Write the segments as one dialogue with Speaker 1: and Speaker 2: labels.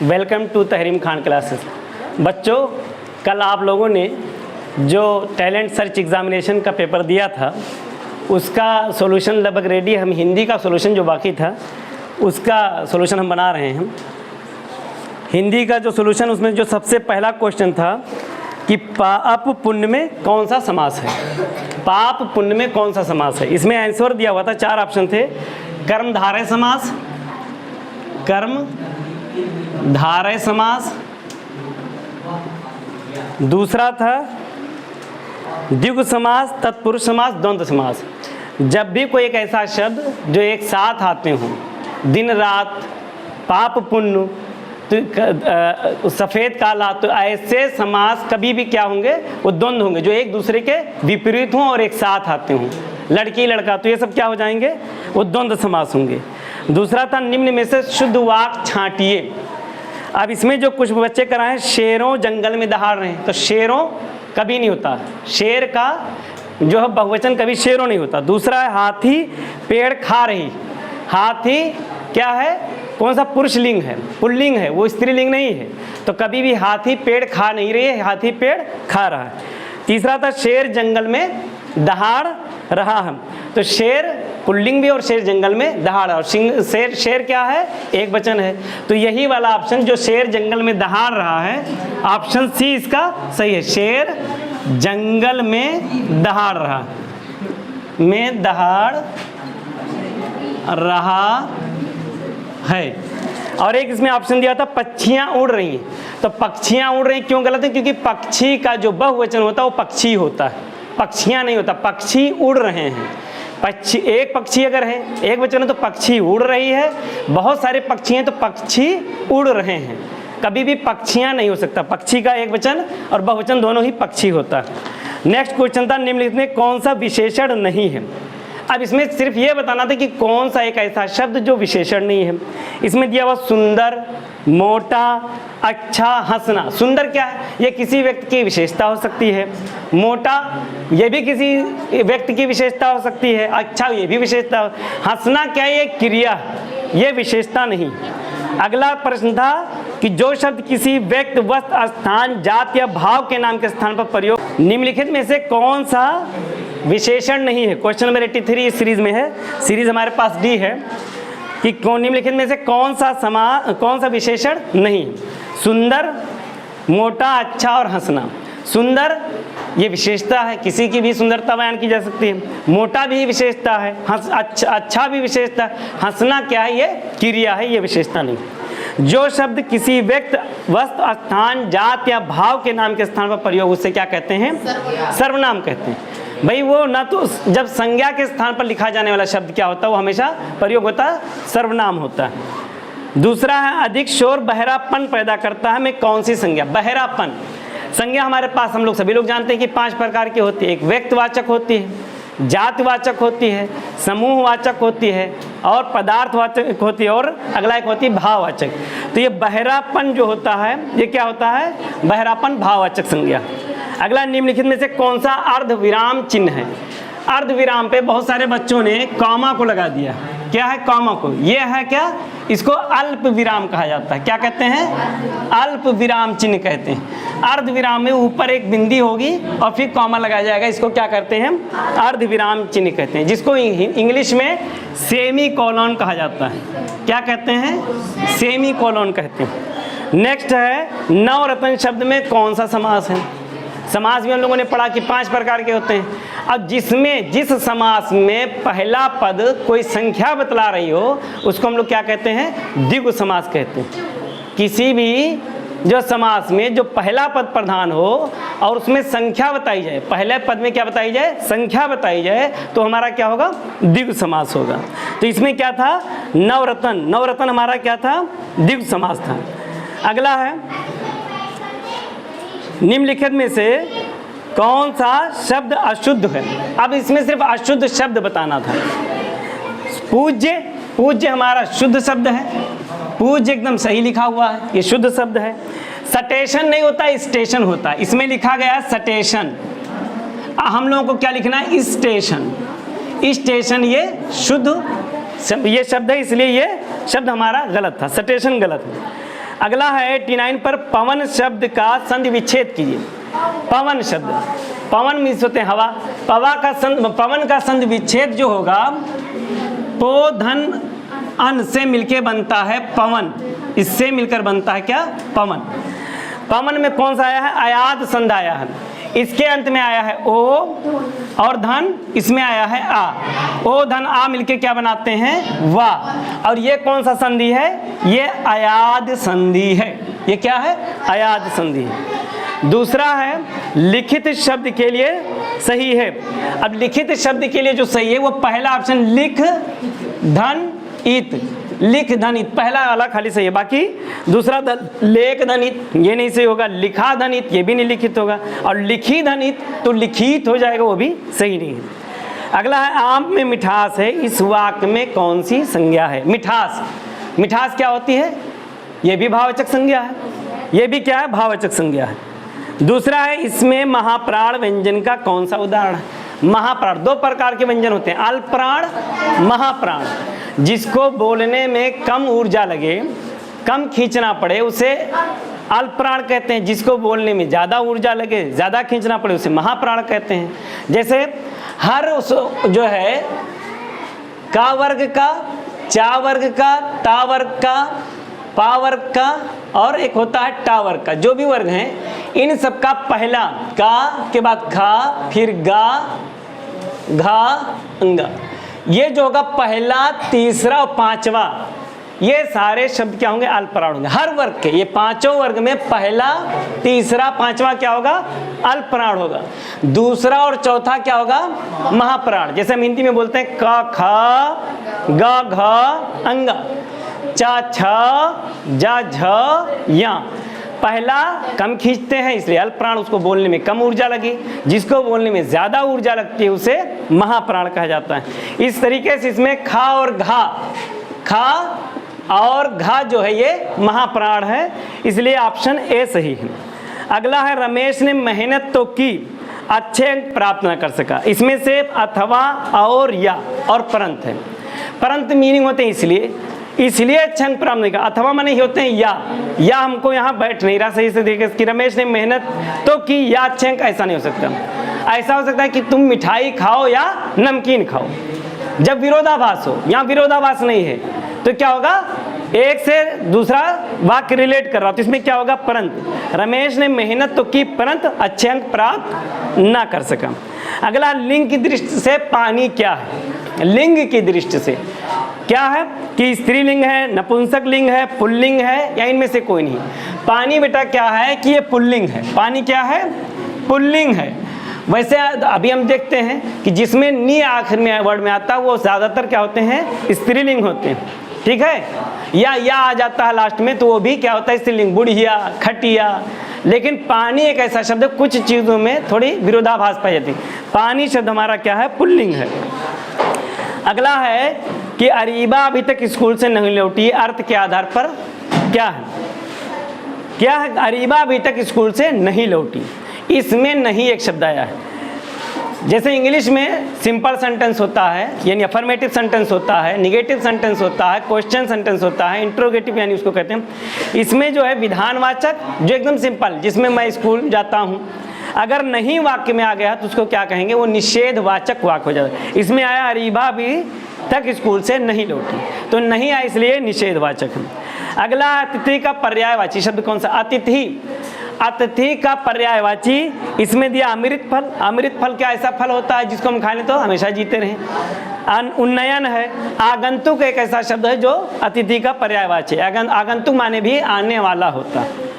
Speaker 1: Welcome to Tahreem Khan classes. बच्चों, कल आप लोगों ने जो टैलेंट सर्च एग्ज़ामिनेशन का पेपर दिया था उसका सॉल्यूशन लगभग रेडी। हम हिंदी का सॉल्यूशन जो बाकी था उसका सॉल्यूशन हम बना रहे हैं। हिंदी का जो सॉल्यूशन, उसमें जो सबसे पहला क्वेश्चन था कि पाप पुण्य में कौन सा समास है। पाप पुण्य में कौन सा समास है। इसमें आंसर दिया हुआ था, 4 ऑप्शन थे। कर्मधारय समास, कर्म धारय समास, दूसरा था द्विगु समास, तत्पुरुष समास, द्वंद्व समास। जब भी कोई एक ऐसा शब्द जो एक साथ आते हों, दिन रात, पाप पुण्य, तो सफ़ेद काला, तो ऐसे समास कभी भी क्या होंगे, वो द्वंद्व होंगे, जो एक दूसरे के विपरीत हों और एक साथ आते हों। लड़की लड़का, तो ये सब क्या हो जाएंगे, वो द्वंद्व समास होंगे। दूसरा था निम्न में से शुद्ध वाक छांटिए। अब इसमें जो कुछ बच्चे कराएं, शेरों जंगल में दहाड़ रहे हैं, तो शेरों कभी नहीं होता। शेर का जो है बहुवचन कभी शेरों नहीं होता। दूसरा है हाथी पेड़ खा रही। हाथी क्या है, कौन सा पुरुषलिंग है, पुल्लिंग है, वो स्त्रीलिंग नहीं है। तो कभी भी हाथी पेड़ खा नहीं रही है, हाथी पेड़ खा रहा है। तीसरा था शेर जंगल में दहाड़ रहा है। तो शेर पुल्लिंग भी और शेर जंगल में दहाड़, और शेर क्या है, एक वचन है। तो यही वाला ऑप्शन जो शेर जंगल में दहाड़ रहा है, ऑप्शन सी इसका सही है। शेर जंगल में दहाड़ रहा, में दहाड़ रहा है। और एक इसमें ऑप्शन दिया था पक्षियाँ उड़ रही हैं। तो पक्षियाँ उड़ रही क्यों गलत है, क्योंकि पक्षी का जो बहुवचन होता है वो पक्षी होता है, पक्षियाँ नहीं होता। पक्षी उड़ रहे हैं, पक्षी एक पक्षी अगर है, एक वचन है तो पक्षी उड़ रही है। बहुत सारे पक्षी हैं तो पक्षी उड़ रहे हैं। कभी भी पक्षियाँ नहीं हो सकता, पक्षी का एक वचन और बहुवचन दोनों ही पक्षी होता है। नेक्स्ट क्वेश्चन था निम्नलिखित में कौन सा विशेषण नहीं है। अब इसमें सिर्फ ये बताना था कि कौन सा एक ऐसा शब्द जो विशेषण नहीं है। इसमें दिया हुआ सुंदर, मोटा, अच्छा, हंसना। सुंदर क्या है, ये किसी व्यक्ति की विशेषता हो सकती है। मोटा ये भी किसी व्यक्ति की विशेषता हो सकती है। अच्छा ये भी विशेषता हो। हंसना क्या है, ये क्रिया, ये विशेषता नहीं। अगला प्रश्न था कि जो शब्द किसी व्यक्ति, वस्तु, स्थान, जाति या भाव के नाम के स्थान पर प्रयोग, निम्नलिखित में से कौन सा विशेषण नहीं है। क्वेश्चन नंबर 83 इस सीरीज में है। सीरीज हमारे पास डी है कि निम्नलिखित में से कौन सा विशेषण नहीं। सुंदर, मोटा, अच्छा और हंसना। सुंदर ये विशेषता है, किसी की भी सुंदरता बयान की जा सकती है। मोटा भी विशेषता है, अच्छा भी विशेषता है। हंसना क्या है, ये क्रिया है, ये विशेषता नहीं। जो शब्द किसी व्यक्ति, वस्तु, स्थान, जात या भाव के नाम के स्थान पर प्रयोग, उससे क्या कहते हैं, सर्वनाम कहते हैं। भाई वो ना तो जब संज्ञा के स्थान पर लिखा जाने वाला शब्द क्या होता है, वो हमेशा प्रयोग होता है, सर्वनाम होता है। दूसरा है अधिक शोर बहरापन पैदा करता है में कौन सी संज्ञा। बहरापन संज्ञा हमारे पास हम लोग सभी लोग जानते हैं कि 5 प्रकार की होती है। एक व्यक्तिवाचक होती है, जातिवाचक होती है, समूहवाचक होती है और पदार्थवाचक होती है, और अगला एक होती है भाववाचक। तो ये बहरापन जो होता है, ये क्या होता है, बहरापन भाववाचक संज्ञा। अगला निम्नलिखित में से कौन सा अर्धविराम चिन्ह है। अर्धविराम पे बहुत सारे बच्चों ने कॉमा को लगा दिया। क्या है कॉमा को, ये है क्या, इसको अल्प विराम कहा जाता है। क्या कहते हैं, अल्प विराम चिन्ह कहते हैं। अर्धविराम में ऊपर एक बिंदी होगी और फिर कॉमा लगाया जाएगा, इसको क्या कहते हैं, अर्धविराम चिन्ह कहते हैं, जिसको इंग्लिश में सेमी कोलन कहा जाता है। क्या कहते हैं, सेमी कोलन कहते हैं। नेक्स्ट है नवरत्न शब्द में कौन सा समास है। समास में हम लोगों ने पढ़ा कि 5 प्रकार के होते हैं। अब जिस समास में पहला पद कोई संख्या बतला रही हो उसको हम लोग क्या कहते हैं, द्विगु समास कहते हैं। किसी भी जो समास में जो पहला पद प्रधान हो और उसमें संख्या बताई जाए, पहले पद में क्या बताई जाए, संख्या बताई जाए, तो हमारा क्या होगा, द्विगु समास होगा। तो इसमें क्या था, नवरत्न, नवरत्न हमारा क्या था, द्विगु समास था। अगला है निम्नलिखित में से कौन सा शब्द अशुद्ध है। अब इसमें सिर्फ अशुद्ध शब्द बताना था। पूज्य, पूज्य हमारा शुद्ध शब्द है, पूज्य एकदम सही लिखा हुआ है, ये शुद्ध शब्द है। सटेशन नहीं होता, स्टेशन होता है। इसमें लिखा गया सटेशन, हम लोगों को क्या लिखना है, स्टेशन। स्टेशन ये शुद्ध ये शब्द है, इसलिए ये शब्द हमारा गलत था, सटेशन गलत है। अगला है 89 पर पवन शब्द का संधि विच्छेद कीजिए। पवन शब्द, पवन मीन्स होते हैं हवा, पवन का संधि विच्छेद जो होगा पो धन अन से मिलके बनता है पवन, इससे मिलकर बनता है क्या? पवन। पवन में कौन सा आया है? अयाद संध आया है, इसके अंत में आया है ओ और धन इसमें आया है आ, ओ धन आ मिलके क्या बनाते हैं? वा। और ये कौन सा संधि है? ये अयाद संधि है। ये क्या है? अयाद संधि है। दूसरा है लिखित शब्द के लिए सही है। अब लिखित शब्द के लिए जो सही है वो पहला ऑप्शन लिख धन इत, लिख धनित पहला वाला खाली सही है, बाकी दूसरा लेख धनित ये नहीं सही होगा, लिखा धनित ये भी नहीं लिखित होगा, और लिखी धनित तो लिखित हो जाएगा, वो भी सही नहीं है। अगला है आम में मिठास है, इस वाक्य में कौन सी संज्ञा है? मिठास, मिठास क्या होती है? ये भी भाववाचक संज्ञा है, ये भी क्या है? भाववाचक संज्ञा है। दूसरा है इसमें महाप्राण व्यंजन का कौन सा उदाहरण है? महाप्राण, दो प्रकार के व्यंजन होते हैं, अल्पप्राण, महाप्राण। जिसको बोलने में कम ऊर्जा लगे, कम खींचना पड़े उसे अल्पप्राण कहते हैं, जिसको बोलने में ज़्यादा ऊर्जा लगे, ज़्यादा खींचना पड़े उसे महाप्राण कहते हैं। जैसे हर जो है का वर्ग का, चा वर्ग का, ता वर्ग का, पा वर्ग का और एक होता है टा वर्ग का, जो भी वर्ग हैं इन सब का पहला का के बाद खा, फिर गा, घा, अंगा, ये जो होगा पहला, तीसरा और पांचवा, ये सारे शब्द क्या होंगे? अल्पप्राण होंगे। हर वर्ग के, ये पांचों वर्ग में पहला, तीसरा, पांचवा क्या होगा? अल्पप्राण होगा। दूसरा और चौथा क्या होगा? महाप्राण। जैसे हम हिंदी में बोलते हैं का, खा, गा, घा, अंगा, चा, छ, जा, झ, या। पहला कम खींचते हैं इसलिए अल्पप्राण, उसको बोलने में कम ऊर्जा लगी, जिसको बोलने में ज़्यादा ऊर्जा लगती है उसे महाप्राण कहा जाता है। इस तरीके से इसमें खा और घा, खा और घा जो है ये महाप्राण है, इसलिए ऑप्शन ए सही है। अगला है रमेश ने मेहनत तो की, अच्छे अंक प्राप्त न कर सका। इसमें से अथवा और या और परंत है। परंत मीनिंग होते हैं इसलिए अच्छे अंक प्राप्त नहीं कर, अथवा माने ही होते हैं या हमको यहाँ बैठ नहीं रहा सही से देखे कि रमेश ने मेहनत तो की या अच्छे अंक, ऐसा नहीं हो सकता। ऐसा हो सकता है कि तुम मिठाई खाओ या नमकीन खाओ, जब विरोधाभास हो। यहाँ विरोधाभास नहीं है तो क्या होगा? एक से दूसरा वाक्य रिलेट कर रहा हो तो इसमें क्या होगा? परंत। रमेश ने मेहनत तो की परंत अच्छे अंक प्राप्त ना कर सका। अगला लिंग की दृष्टि से पानी क्या है? लिंग की दृष्टि से क्या है कि स्त्रीलिंग है, नपुंसक लिंग है, पुल्लिंग है, या इनमें से कोई नहीं? पानी बेटा क्या है कि ये पुल्लिंग है। पानी क्या है? पुल्लिंग है। वैसे अभी हम देखते हैं कि जिसमें नी आखिर में वर्ड में आता है वो ज़्यादातर क्या होते हैं? स्त्रीलिंग होते हैं, ठीक है। या आ जाता है लास्ट में तो वो भी क्या होता है? स्त्रीलिंग, बुढ़िया, खटिया। लेकिन पानी एक ऐसा शब्द है कुछ चीज़ों में थोड़ी विरोधाभास पाई जाती है। पानी शब्द हमारा क्या है? पुल्लिंग है। अगला है कि अरीबा अभी तक स्कूल से नहीं लौटी, अर्थ के आधार पर क्या है? क्या है? अरीबा अभी तक स्कूल से नहीं लौटी, इसमें नहीं एक शब्द आया है। जैसे इंग्लिश में सिंपल सेंटेंस होता है यानी अफर्मेटिव सेंटेंस होता है, निगेटिव सेंटेंस होता है, क्वेश्चन सेंटेंस होता है, इंट्रोगेटिव यानी उसको कहते हैं। इसमें जो है विधानवाचक जो एकदम सिंपल, जिसमें मैं स्कूल जाता हूँ, अगर नहीं वाक्य में आ गया तो उसको क्या कहेंगे? वो निषेधवाचक वाक्य हो जाता है। इसमें आया अरीबा भी तक स्कूल से नहीं लौटी, तो नहीं आया इसलिए निषेधवाचक है। अगला अतिथि का पर्यायवाची शब्द कौन सा? अतिथि। अतिथि का पर्यायवाची इसमें दिया अमृत फल। अमृत फल क्या ऐसा फल होता है जिसको हम खा लें तो हमेशा जीते रहें? उन्नयन है। आगंतुक एक ऐसा शब्द है जो अतिथि का पर्यायवाची है। आगंतुक माने भी आने वाला होता है।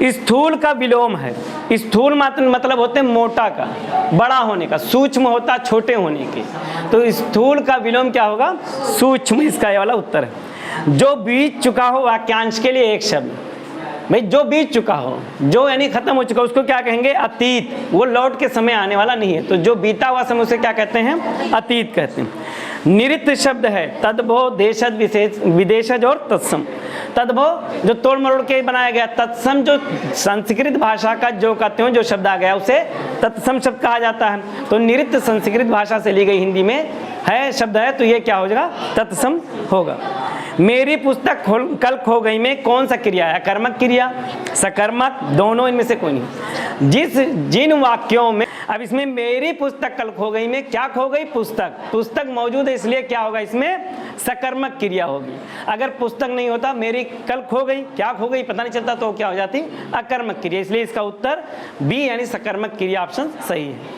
Speaker 1: स्थूल का विलोम है। स्थूल मतलब होते हैं मोटा का, बड़ा होने का, सूक्ष्म होता छोटे होने के, तो स्थूल का विलोम क्या होगा? सूक्ष्म। इसका ये वाला उत्तर है। जो बीत चुका हो वाक्यांश के लिए एक शब्द, भाई जो बीत चुका हो, जो यानी खत्म हो चुका, उसको क्या कहेंगे? अतीत। वो लौट के समय आने वाला नहीं है, तो जो बीता हुआ समय उसे क्या कहते हैं? अतीत कहते हैं। निरित शब्द है, तद्भव, देशज, विदेशज और तत्सम। तद्भव जो तोड़ मरोड़ के बनाया गया, तत्सम जो संस्कृत भाषा का जो कहते हो जो शब्द आ गया उसे तत्सम शब्द कहा जाता है। तो नृत्य संस्कृत भाषा से ली गई हिंदी में है शब्द है, तो ये क्या हो जाएगा, तत्सम होगा। मेरी पुस्तक कल खो गई में कौन सा क्रिया है, अकर्मक क्रिया, सकर्मक, दोनों, इनमें से कोई नहीं। जिन वाक्यों में, अब इसमें मेरी पुस्तक कल खो गई में क्या खो गई, पुस्तक, पुस्तक मौजूद है इसलिए क्या होगा, इसमें सकर्मक क्रिया होगी। अगर पुस्तक नहीं होता, मेरी कल खो गई, क्या खो गई पता नहीं चलता, तो क्या हो जाती, अकर्मक क्रिया। इसलिए इसका उत्तर बी यानी सकर्मक क्रिया ऑप्शन सही है।